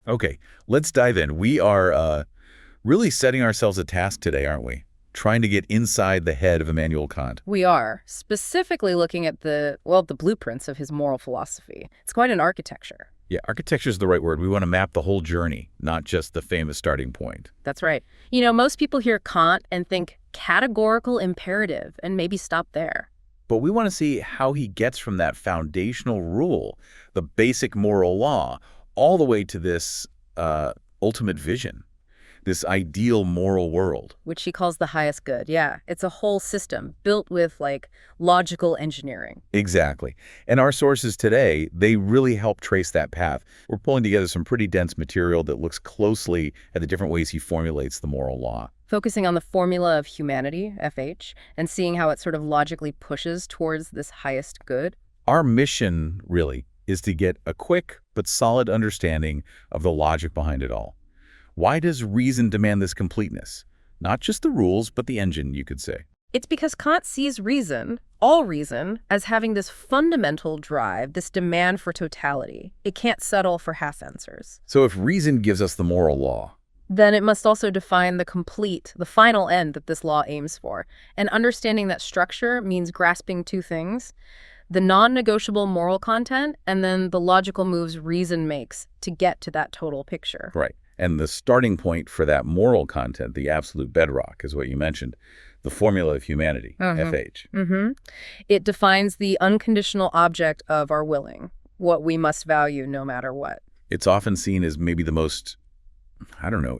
Okay, let's dive in. We are really setting ourselves a task today, aren't we? Trying to get inside the head of Immanuel Kant. We are, specifically looking at the blueprints of his moral philosophy. It's quite an architecture. Yeah, architecture is the right word. We want to map the whole journey, not just the famous starting point. That's right. Most people hear Kant and think categorical imperative and maybe stop there. But we want to see how he gets from that foundational rule, the basic moral law, all the way to this ultimate vision, this ideal moral world. Which he calls the highest good. Yeah, it's a whole system built with, logical engineering. Exactly. And our sources today, they really help trace that path. We're pulling together some pretty dense material that looks closely at the different ways he formulates the moral law. Focusing on the formula of humanity, FH, and seeing how it sort of logically pushes towards this highest good. Our mission, really, is to get a quick but solid understanding of the logic behind it all. Why does reason demand this completeness? Not just the rules, but the engine, you could say. It's because Kant sees reason, all reason, as having this fundamental drive, this demand for totality. It can't settle for half answers. So if reason gives us the moral law, then it must also define the final end that this law aims for. And understanding that structure means grasping two things: the non-negotiable moral content, and then the logical moves reason makes to get to that total picture. right? And the starting point for that moral content, the absolute bedrock, is what you mentioned, the formula of humanity, FH. It defines the unconditional object of our willing, what we must value no matter what. It's often seen as maybe the most,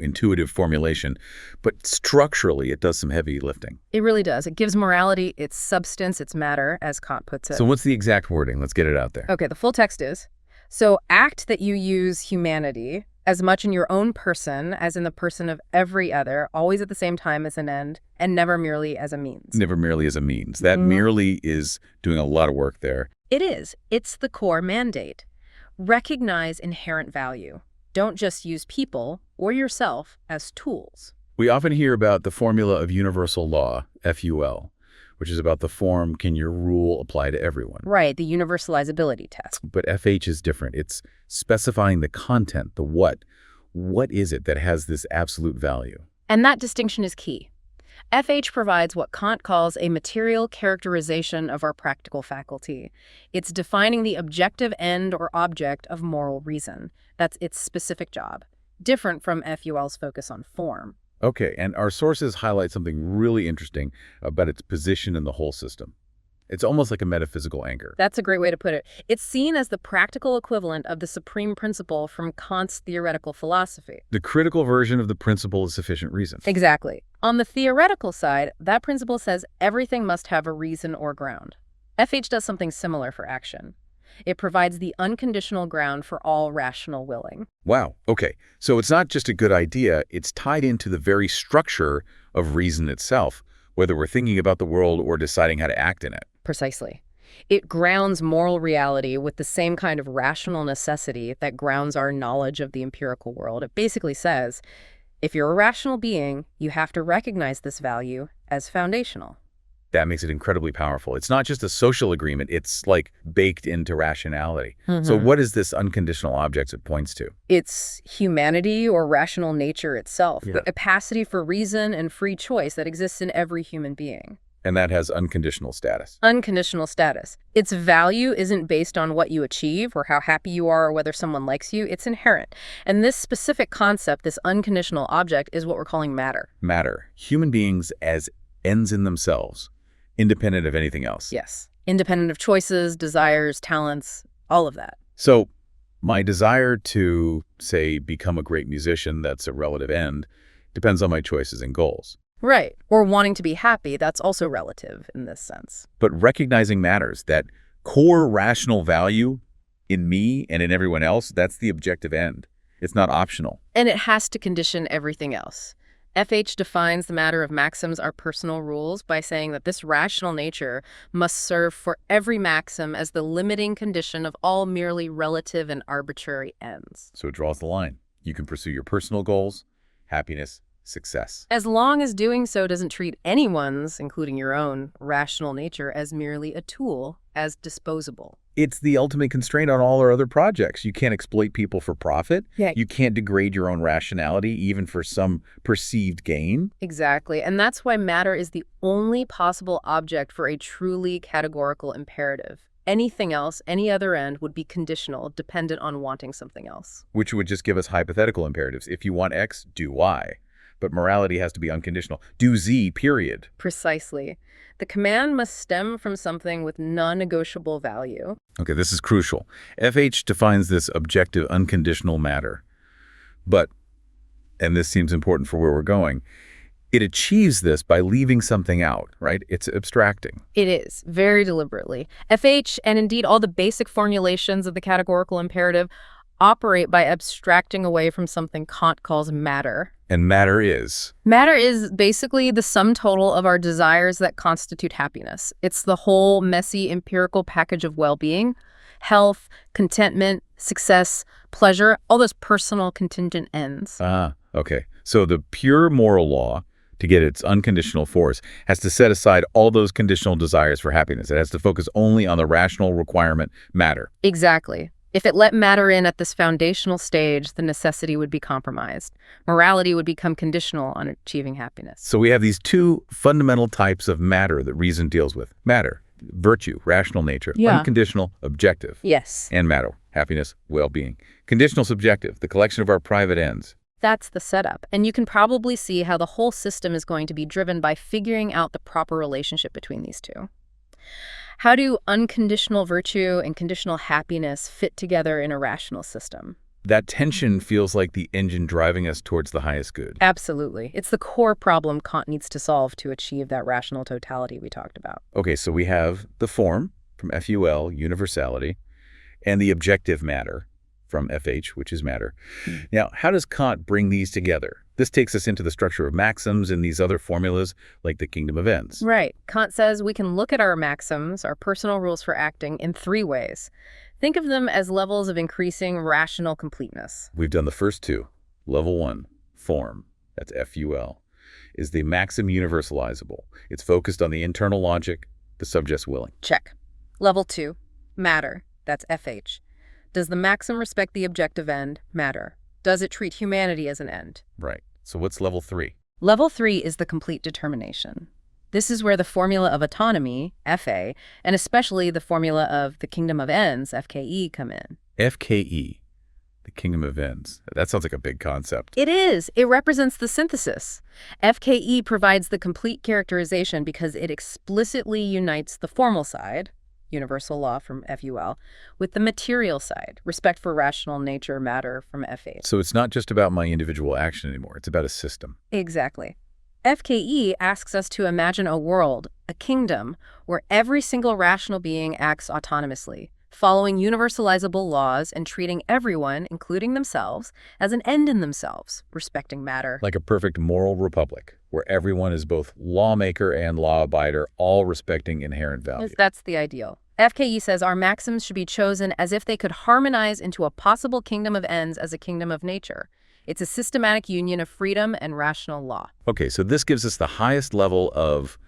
intuitive formulation, but structurally it does some heavy lifting. It really does. It gives morality its substance, its matter, as Kant puts it. So what's the exact wording? Let's get it out there. Okay, the full text is, so act that you use humanity as much in your own person as in the person of every other, always at the same time as an end, and never merely as a means. Never merely as a means. That merely is doing a lot of work there. It is. It's the core mandate. Recognize inherent value. Don't just use people or yourself as tools. We often hear about the formula of universal law, FUL, which is about the form, can your rule apply to everyone? Right, the universalizability test. But FH is different. It's specifying the content, the what. What is it that has this absolute value? And that distinction is key. FH provides what Kant calls a material characterization of our practical faculty. It's defining the objective end or object of moral reason. That's its specific job, different from FUL's focus on form. Okay, and our sources highlight something really interesting about its position in the whole system. It's almost like a metaphysical anchor. That's a great way to put it. It's seen as the practical equivalent of the supreme principle from Kant's theoretical philosophy. The critical version of the principle of sufficient reason. Exactly. On the theoretical side, that principle says everything must have a reason or ground. FH does something similar for action. It provides the unconditional ground for all rational willing. Wow, okay. So it's not just a good idea, it's tied into the very structure of reason itself, whether we're thinking about the world or deciding how to act in it. Precisely. It grounds moral reality with the same kind of rational necessity that grounds our knowledge of the empirical world. It basically says, if you're a rational being, you have to recognize this value as foundational. That makes it incredibly powerful. It's not just a social agreement, it's like baked into rationality. So what is this unconditional object it points to? It's humanity or rational nature itself, Yeah. the capacity for reason and free choice that exists in every human being. And that has unconditional status. Unconditional status. Its value isn't based on what you achieve or how happy you are or whether someone likes you. It's inherent. And this specific concept, this unconditional object, is what we're calling matter. Matter. Human beings as ends in themselves, independent of anything else. Yes. Independent of choices, desires, talents, all of that. So my desire to, say, become a great musician, that's a relative end, depends on my choices and goals. Right. Or wanting to be happy, that's also relative in this sense. But recognizing matters, that core rational value in me and in everyone else, that's the objective end. It's not optional. And it has to condition everything else. FH defines the matter of maxims, our personal rules, by saying that this rational nature must serve for every maxim as the limiting condition of all merely relative and arbitrary ends. So it draws the line. You can pursue your personal goals, happiness, success. As long as doing so doesn't treat anyone's, including your own, rational nature as merely a tool, as disposable. It's the ultimate constraint on all our other projects. You can't exploit people for profit. Yeah. You can't degrade your own rationality, even for some perceived gain. Exactly. And that's why matter is the only possible object for a truly categorical imperative. Anything else, any other end, would be conditional, dependent on wanting something else. Which would just give us hypothetical imperatives. If you want X, do Y. But morality has to be unconditional. Do Z, period. Precisely. The command must stem from something with non-negotiable value. Okay, this is crucial. FH defines this objective unconditional matter. But, and this seems important for where we're going, it achieves this by leaving something out, right? It's abstracting. It is, very deliberately. FH, and indeed all the basic formulations of the categorical imperative, operate by abstracting away from something Kant calls matter. And matter is? Matter is basically the sum total of our desires that constitute happiness. It's the whole messy empirical package of well-being, health, contentment, success, pleasure, all those personal contingent ends. Okay. So the pure moral law, to get its unconditional force, has to set aside all those conditional desires for happiness. It has to focus only on the rational requirement, matter. Exactly. If it let matter in at this foundational stage, the necessity would be compromised. Morality would become conditional on achieving happiness. So we have these two fundamental types of matter that reason deals with. Matter, virtue, rational nature. Yeah. Unconditional, objective. Yes. And matter, happiness, well-being. Conditional, subjective, the collection of our private ends. That's the setup. And you can probably see how the whole system is going to be driven by figuring out the proper relationship between these two. How do unconditional virtue and conditional happiness fit together in a rational system? That tension feels like the engine driving us towards the highest good. Absolutely. It's the core problem Kant needs to solve to achieve that rational totality we talked about. Okay, so we have the form from FUL, universality, and the objective matter from FH, which is matter. Now, how does Kant bring these together? This takes us into the structure of maxims and these other formulas like the kingdom of ends. Right. Kant says we can look at our maxims, our personal rules for acting, in three ways. Think of them as levels of increasing rational completeness. We've done the first two. Level 1, form, that's FUL, is the maxim universalizable. It's focused on the internal logic, the subject's willing. Check. Level 2, matter, that's FH. Does the maxim respect the objective end, matter? Does it treat humanity as an end? Right. So what's level 3? Level 3 is the complete determination. This is where the formula of autonomy, FA, and especially the formula of the kingdom of ends, FKE, come in. FKE, the kingdom of ends. That sounds like a big concept. It is. It represents the synthesis. FKE provides the complete characterization because it explicitly unites the formal side, universal law from FUL, with the material side, respect for rational nature, matter from F8. So it's not just about my individual action anymore. It's about a system. Exactly. FKE asks us to imagine a world, a kingdom, where every single rational being acts autonomously, following universalizable laws and treating everyone, including themselves, as an end in themselves, respecting matter. Like a perfect moral republic, where everyone is both lawmaker and law-abider, all respecting inherent value. That's the ideal. FKE says our maxims should be chosen as if they could harmonize into a possible kingdom of ends as a kingdom of nature. It's a systematic union of freedom and rational law. Okay, so this gives us the highest level of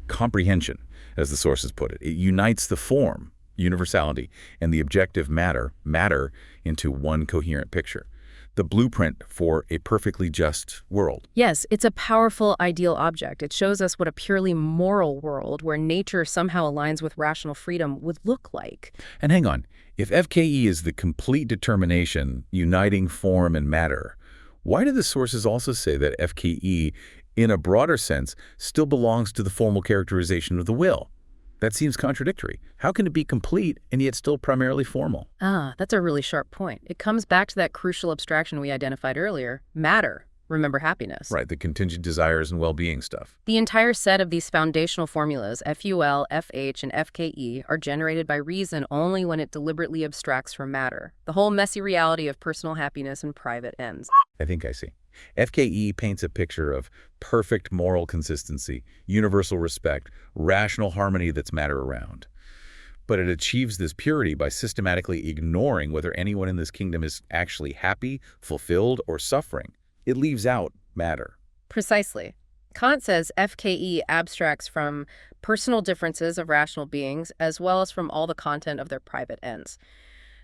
comprehension, as the sources put it. It unites the form, universality, and the objective matter into one coherent picture. The blueprint for a perfectly just world. Yes, it's a powerful ideal object. It shows us what a purely moral world where nature somehow aligns with rational freedom would look like. And hang on, if FKE is the complete determination uniting form and matter, why do the sources also say that FKE, in a broader sense, still belongs to the formal characterization of the will? That seems contradictory. How can it be complete and yet still primarily formal? That's a really sharp point. It comes back to that crucial abstraction we identified earlier, matter. Remember happiness. Right, the contingent desires and well-being stuff. The entire set of these foundational formulas, FUL, FH, and FKE, are generated by reason only when it deliberately abstracts from matter, the whole messy reality of personal happiness and private ends. I think I see. FKE paints a picture of perfect moral consistency, universal respect, rational harmony that's matter around. But it achieves this purity by systematically ignoring whether anyone in this kingdom is actually happy, fulfilled, or suffering. It leaves out matter. Precisely. Kant says FKE abstracts from personal differences of rational beings as well as from all the content of their private ends.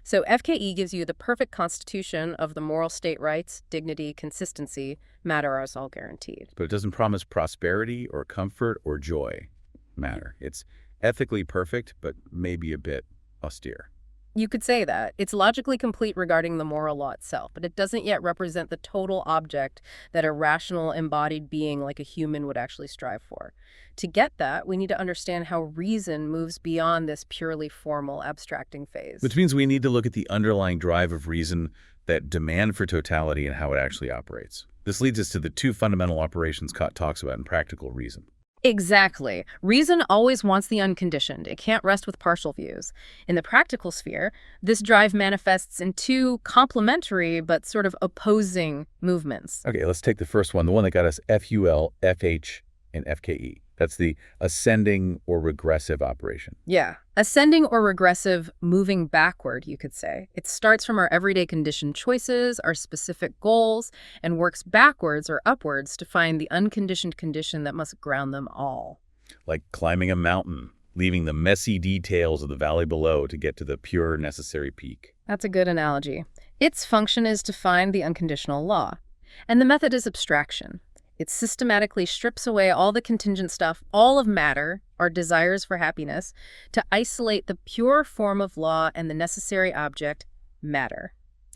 So FKE gives you the perfect constitution of the moral state rights, dignity, consistency, matter is all guaranteed. But it doesn't promise prosperity or comfort or joy. Matter. It's ethically perfect, but maybe a bit austere. You could say that. It's logically complete regarding the moral law itself, but it doesn't yet represent the total object that a rational, embodied being like a human would actually strive for. To get that, we need to understand how reason moves beyond this purely formal, abstracting phase. Which means we need to look at the underlying drive of reason, that demand for totality, and how it actually operates. This leads us to the two fundamental operations Kant talks about in practical reason. Exactly. Reason always wants the unconditioned. It can't rest with partial views. In the practical sphere, this drive manifests in two complementary but sort of opposing movements. Okay, let's take the first one, the one that got us FUL, FH, and FKE. That's the ascending or regressive operation. Yeah. Ascending or regressive, moving backward, you could say. It starts from our everyday conditioned choices, our specific goals, and works backwards or upwards to find the unconditioned condition that must ground them all. Like climbing a mountain, leaving the messy details of the valley below to get to the pure necessary peak. That's a good analogy. Its function is to find the unconditional law. And the method is abstraction. It systematically strips away all the contingent stuff, all of matter, our desires for happiness, to isolate the pure form of law and the necessary object, matter.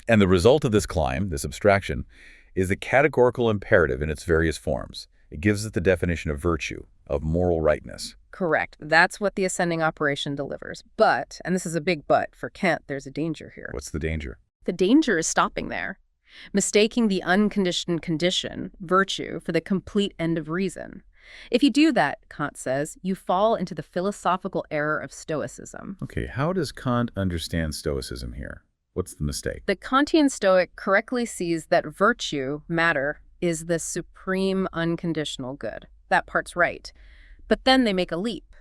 And the result of this climb, this abstraction, is the categorical imperative in its various forms. It gives it the definition of virtue, of moral rightness. Correct. That's what the ascending operation delivers. But, and this is a big but, for Kant, there's a danger here. What's the danger? The danger is stopping there. Mistaking the unconditioned condition, virtue, for the complete end of reason. If you do that, Kant says, you fall into the philosophical error of Stoicism. Okay, how does Kant understand Stoicism here? What's the mistake? The Kantian Stoic correctly sees that virtue, matter, is the supreme unconditional good. That part's right. But then they make a leap.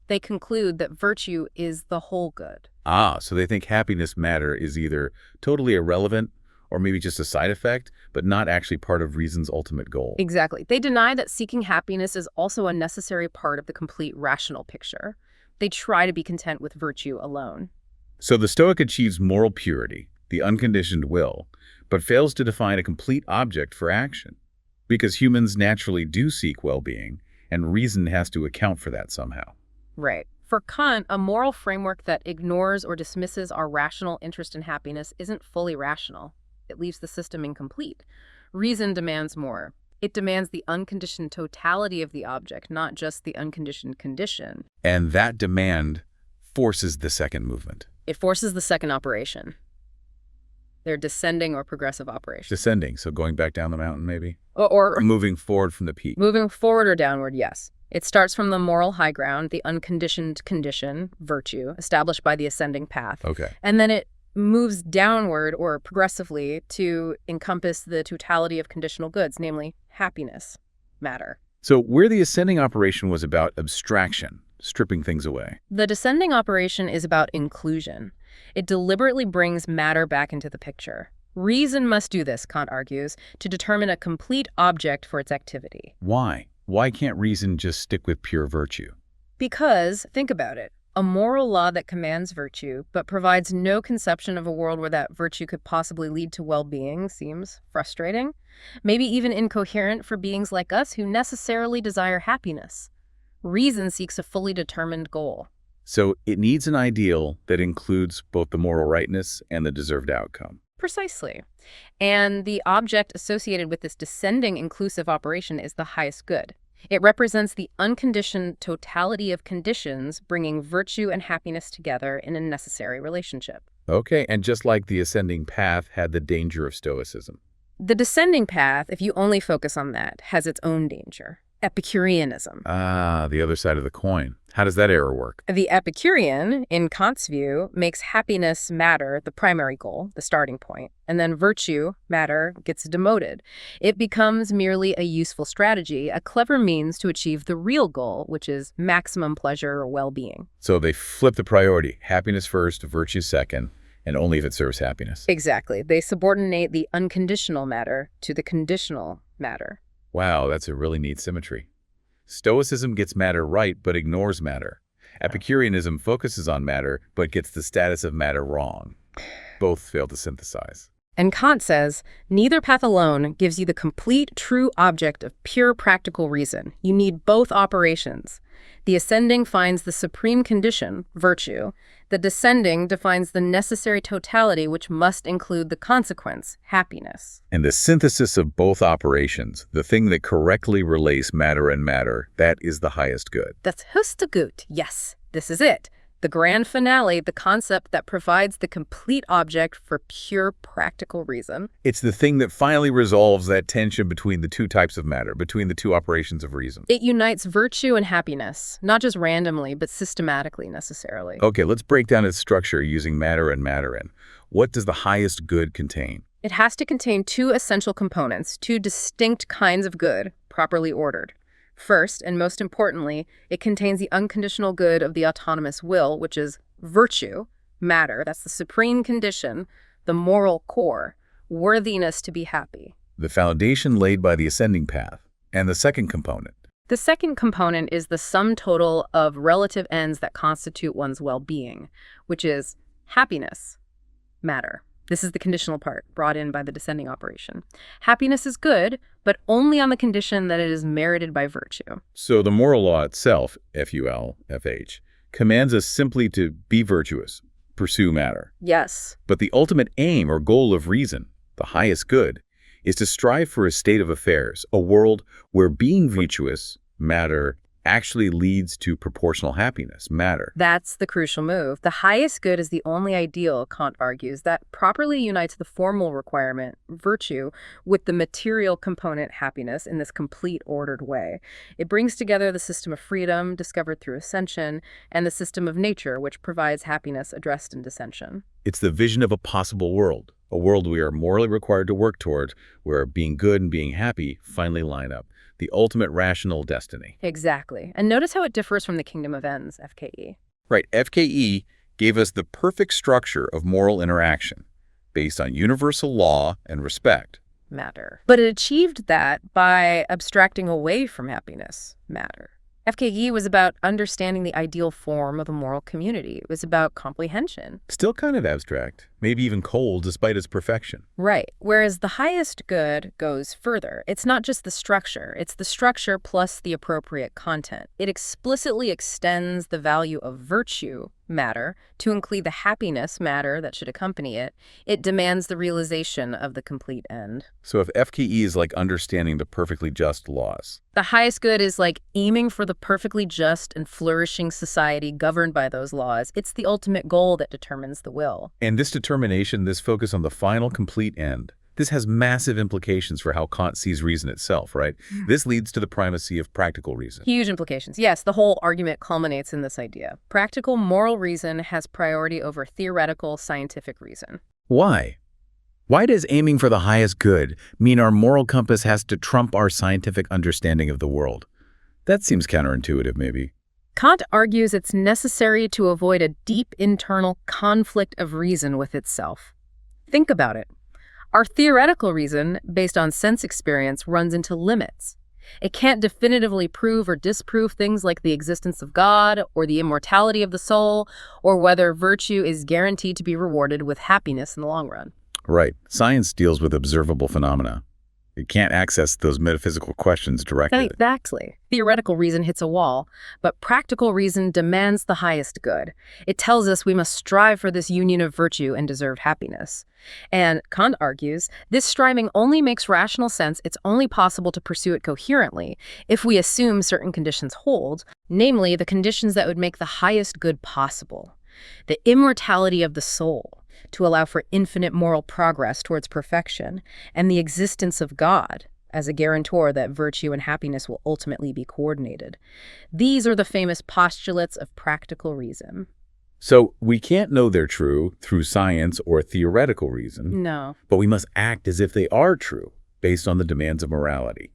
They conclude that virtue is the whole good. Ah, so they think happiness, matter, is either totally irrelevant or maybe just a side effect, but not actually part of reason's ultimate goal. Exactly. They deny that seeking happiness is also a necessary part of the complete rational picture. They try to be content with virtue alone. So the Stoic achieves moral purity, the unconditioned will, but fails to define a complete object for action. Because humans naturally do seek well-being, and reason has to account for that somehow. Right. For Kant, a moral framework that ignores or dismisses our rational interest in happiness isn't fully rational. It leaves the system incomplete. Reason demands more. It demands the unconditioned totality of the object, not just the unconditioned condition. And that demand forces the second movement. It forces the second operation. They're descending or progressive operations. Descending, so going back down the mountain maybe? Or moving forward from the peak. Moving forward or downward, yes. It starts from the moral high ground, the unconditioned condition, virtue, established by the ascending path. Okay. And then it moves downward or progressively to encompass the totality of conditional goods, namely happiness, matter. So where the ascending operation was about abstraction, stripping things away. The descending operation is about inclusion. It deliberately brings matter back into the picture. Reason must do this, Kant argues, to determine a complete object for its activity. Why? Why can't reason just stick with pure virtue? Because, think about it, a moral law that commands virtue but provides no conception of a world where that virtue could possibly lead to well-being seems frustrating, maybe even incoherent for beings like us who necessarily desire happiness. Reason seeks a fully determined goal. So it needs an ideal that includes both the moral rightness and the deserved outcome. Precisely. And the object associated with this descending inclusive operation is the highest good. It represents the unconditioned totality of conditions, bringing virtue and happiness together in a necessary relationship. Okay, and just like the ascending path had the danger of Stoicism. The descending path, if you only focus on that, has its own danger. Epicureanism. Ah, the other side of the coin. How does that error work? The Epicurean, in Kant's view, makes happiness, matter, the primary goal, the starting point, and then virtue, matter, gets demoted. It becomes merely a useful strategy, a clever means to achieve the real goal, which is maximum pleasure or well-being. So they flip the priority. Happiness first, virtue second, and only if it serves happiness. Exactly. They subordinate the unconditional matter to the conditional matter. Wow, that's a really neat symmetry. Stoicism gets matter right but ignores matter. Epicureanism focuses on matter but gets the status of matter wrong. Both fail to synthesize. And Kant says, neither path alone gives you the complete, true object of pure practical reason. You need both operations. The ascending finds the supreme condition, virtue. The descending defines the necessary totality which must include the consequence, happiness. And the synthesis of both operations, the thing that correctly relates matter and matter, that is the highest good. That's höchste Gut. Yes, this is it. The grand finale, the concept that provides the complete object for pure practical reason. It's the thing that finally resolves that tension between the two types of matter, between the two operations of reason. It unites virtue and happiness, not just randomly, but systematically necessarily. Okay, let's break down its structure using matter and matter in. What does the highest good contain? It has to contain two essential components, two distinct kinds of good, properly ordered. First, and most importantly, it contains the unconditional good of the autonomous will, which is virtue, matter, that's the supreme condition, the moral core, worthiness to be happy. The foundation laid by the ascending path. And the second component. The second component is the sum total of relative ends that constitute one's well-being, which is happiness, matter. This is the conditional part brought in by the descending operation. Happiness is good, but only on the condition that it is merited by virtue. So the moral law itself, FUL-FH, commands us simply to be virtuous, pursue matter. Yes. But the ultimate aim or goal of reason, the highest good, is to strive for a state of affairs, a world where being virtuous, matter, actually leads to proportional happiness, matter. That's the crucial move. The highest good is the only ideal, Kant argues, that properly unites the formal requirement, virtue, with the material component, happiness, in this complete ordered way. It brings together the system of freedom, discovered through ascension, and the system of nature, which provides happiness addressed in descension. It's the vision of a possible world, a world we are morally required to work toward, where being good and being happy finally line up. The ultimate rational destiny. Exactly. And notice how it differs from the kingdom of ends, FKE. Right, FKE gave us the perfect structure of moral interaction, based on universal law and respect. Matter. But it achieved that by abstracting away from happiness, matter. FKE was about understanding the ideal form of a moral community. It was about comprehension. Still kind of abstract, maybe even cold despite its perfection. Right. Whereas the highest good goes further. It's not just the structure. It's the structure plus the appropriate content. It explicitly extends the value of virtue, matter, to include the happiness, matter, that should accompany it. It demands the realization of the complete end. So if FKE is like understanding the perfectly just laws, the highest good is like aiming for the perfectly just and flourishing society governed by those laws. It's the ultimate goal that determines the will. And this determination, this focus on the final complete end, this has massive implications for how Kant sees reason itself, right? This leads to the primacy of practical reason. Huge implications. Yes, the whole argument culminates in this idea. Practical moral reason has priority over theoretical scientific reason. Why? Why does aiming for the highest good mean our moral compass has to trump our scientific understanding of the world? That seems counterintuitive, maybe. Kant argues it's necessary to avoid a deep internal conflict of reason with itself. Think about it. Our theoretical reason, based on sense experience, runs into limits. It can't definitively prove or disprove things like the existence of God, or the immortality of the soul, or whether virtue is guaranteed to be rewarded with happiness in the long run. Right. Science deals with observable phenomena. It can't access those metaphysical questions directly. Exactly. Theoretical reason hits a wall, but practical reason demands the highest good. It tells us we must strive for this union of virtue and deserved happiness. And Kant argues, this striving only makes rational sense. It's only possible to pursue it coherently if we assume certain conditions hold, namely the conditions that would make the highest good possible. The immortality of the soul, to allow for infinite moral progress towards perfection, and the existence of God as a guarantor that virtue and happiness will ultimately be coordinated. These are the famous postulates of practical reason. So we can't know they're true through science or theoretical reason. No. But we must act as if they are true, based on the demands of morality.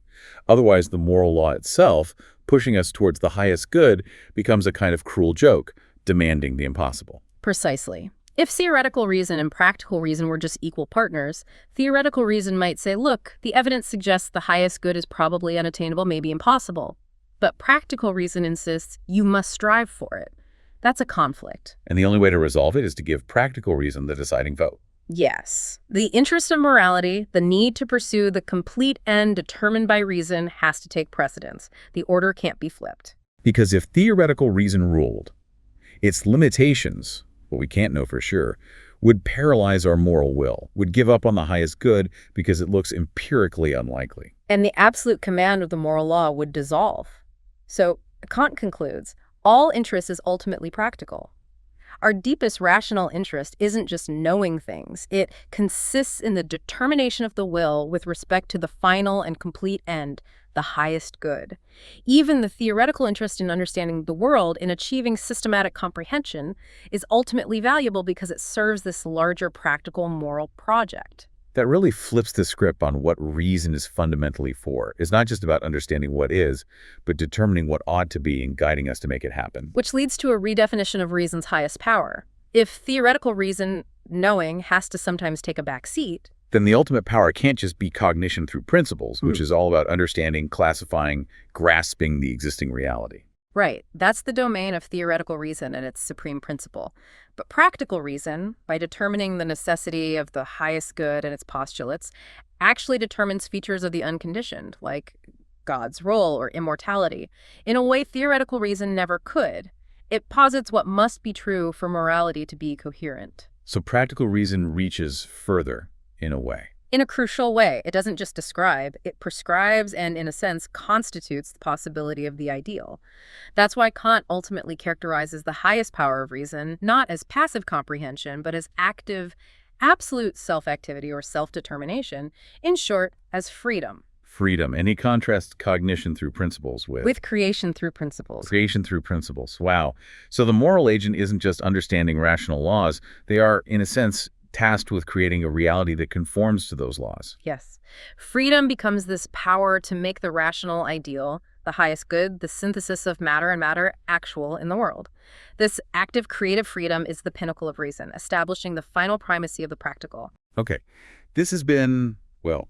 Otherwise, the moral law itself, pushing us towards the highest good, becomes a kind of cruel joke, demanding the impossible. Precisely. If theoretical reason and practical reason were just equal partners, theoretical reason might say, look, the evidence suggests the highest good is probably unattainable, maybe impossible. But practical reason insists you must strive for it. That's a conflict. And the only way to resolve it is to give practical reason the deciding vote. Yes. The interest of morality, the need to pursue the complete end determined by reason, has to take precedence. The order can't be flipped. Because if theoretical reason ruled, its limitations, what we can't know for sure, would paralyze our moral will, would give up on the highest good because it looks empirically unlikely. And the absolute command of the moral law would dissolve. So Kant concludes, all interest is ultimately practical. Our deepest rational interest isn't just knowing things. It consists in the determination of the will with respect to the final and complete end, the highest good. Even the theoretical interest in understanding the world, in achieving systematic comprehension, is ultimately valuable because it serves this larger practical moral project. That really flips the script on what reason is fundamentally for. It's not just about understanding what is, but determining what ought to be and guiding us to make it happen. Which leads to a redefinition of reason's highest power. If theoretical reason, knowing, has to sometimes take a back seat, then the ultimate power can't just be cognition through principles, which is all about understanding, classifying, grasping the existing reality. right, that's the domain of theoretical reason and its supreme principle. But practical reason, by determining the necessity of the highest good and its postulates, actually determines features of the unconditioned, like God's role or immortality, in a way theoretical reason never could. It posits what must be true for morality to be coherent. So practical reason reaches further, in a way. In a crucial way, it doesn't just describe, it prescribes and, in a sense, constitutes the possibility of the ideal. That's why Kant ultimately characterizes the highest power of reason not as passive comprehension, but as active, absolute self-activity or self-determination, in short, as freedom. Freedom. And he contrasts cognition through principles With creation through principles. creation through principles. Wow. So the moral agent isn't just understanding rational laws. They are, in a sense, tasked with creating a reality that conforms to those laws. Yes. Freedom becomes this power to make the rational ideal, the highest good, the synthesis of matter and matter, actual in the world. This active creative freedom is the pinnacle of reason, establishing the final primacy of the practical. Okay. This has been, well,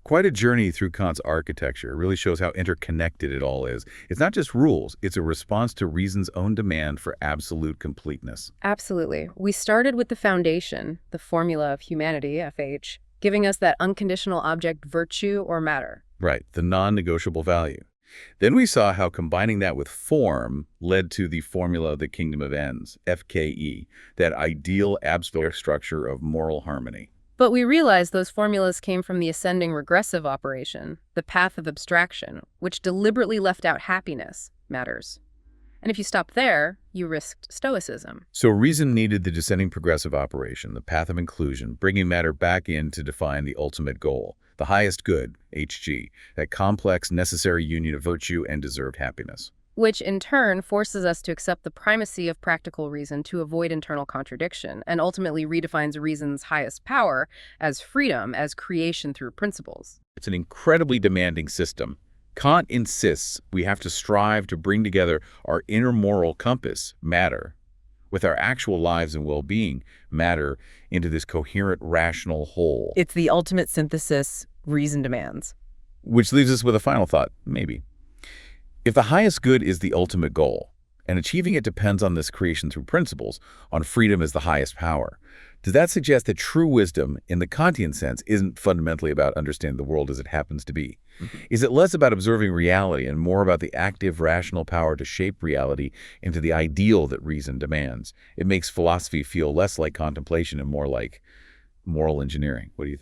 quite a journey through Kant's architecture. It really shows how interconnected it all is. It's not just rules. It's a response to reason's own demand for absolute completeness. Absolutely. We started with the foundation, the formula of humanity, FH, giving us that unconditional object virtue or matter. Right, the non-negotiable value. Then we saw how combining that with form led to the formula of the kingdom of ends, FKE, that ideal abstract structure of moral harmony. But we realized those formulas came from the ascending regressive operation, the path of abstraction, which deliberately left out happiness, matters. And if you stop there, you risked stoicism. So reason needed the descending progressive operation, the path of inclusion, bringing matter back in to define the ultimate goal, the highest good, HG, that complex, necessary union of virtue and deserved happiness. Which in turn forces us to accept the primacy of practical reason to avoid internal contradiction, and ultimately redefines reason's highest power as freedom, as creation through principles. It's an incredibly demanding system. Kant insists we have to strive to bring together our inner moral compass, matter, with our actual lives and well-being, matter, into this coherent, rational whole. It's the ultimate synthesis reason demands. Which leaves us with a final thought, maybe. If the highest good is the ultimate goal, and achieving it depends on this creation through principles, on freedom as the highest power, does that suggest that true wisdom, in the Kantian sense, isn't fundamentally about understanding the world as it happens to be? Is it less about observing reality and more about the active, rational power to shape reality into the ideal that reason demands? It makes philosophy feel less like contemplation and more like moral engineering. What do you think?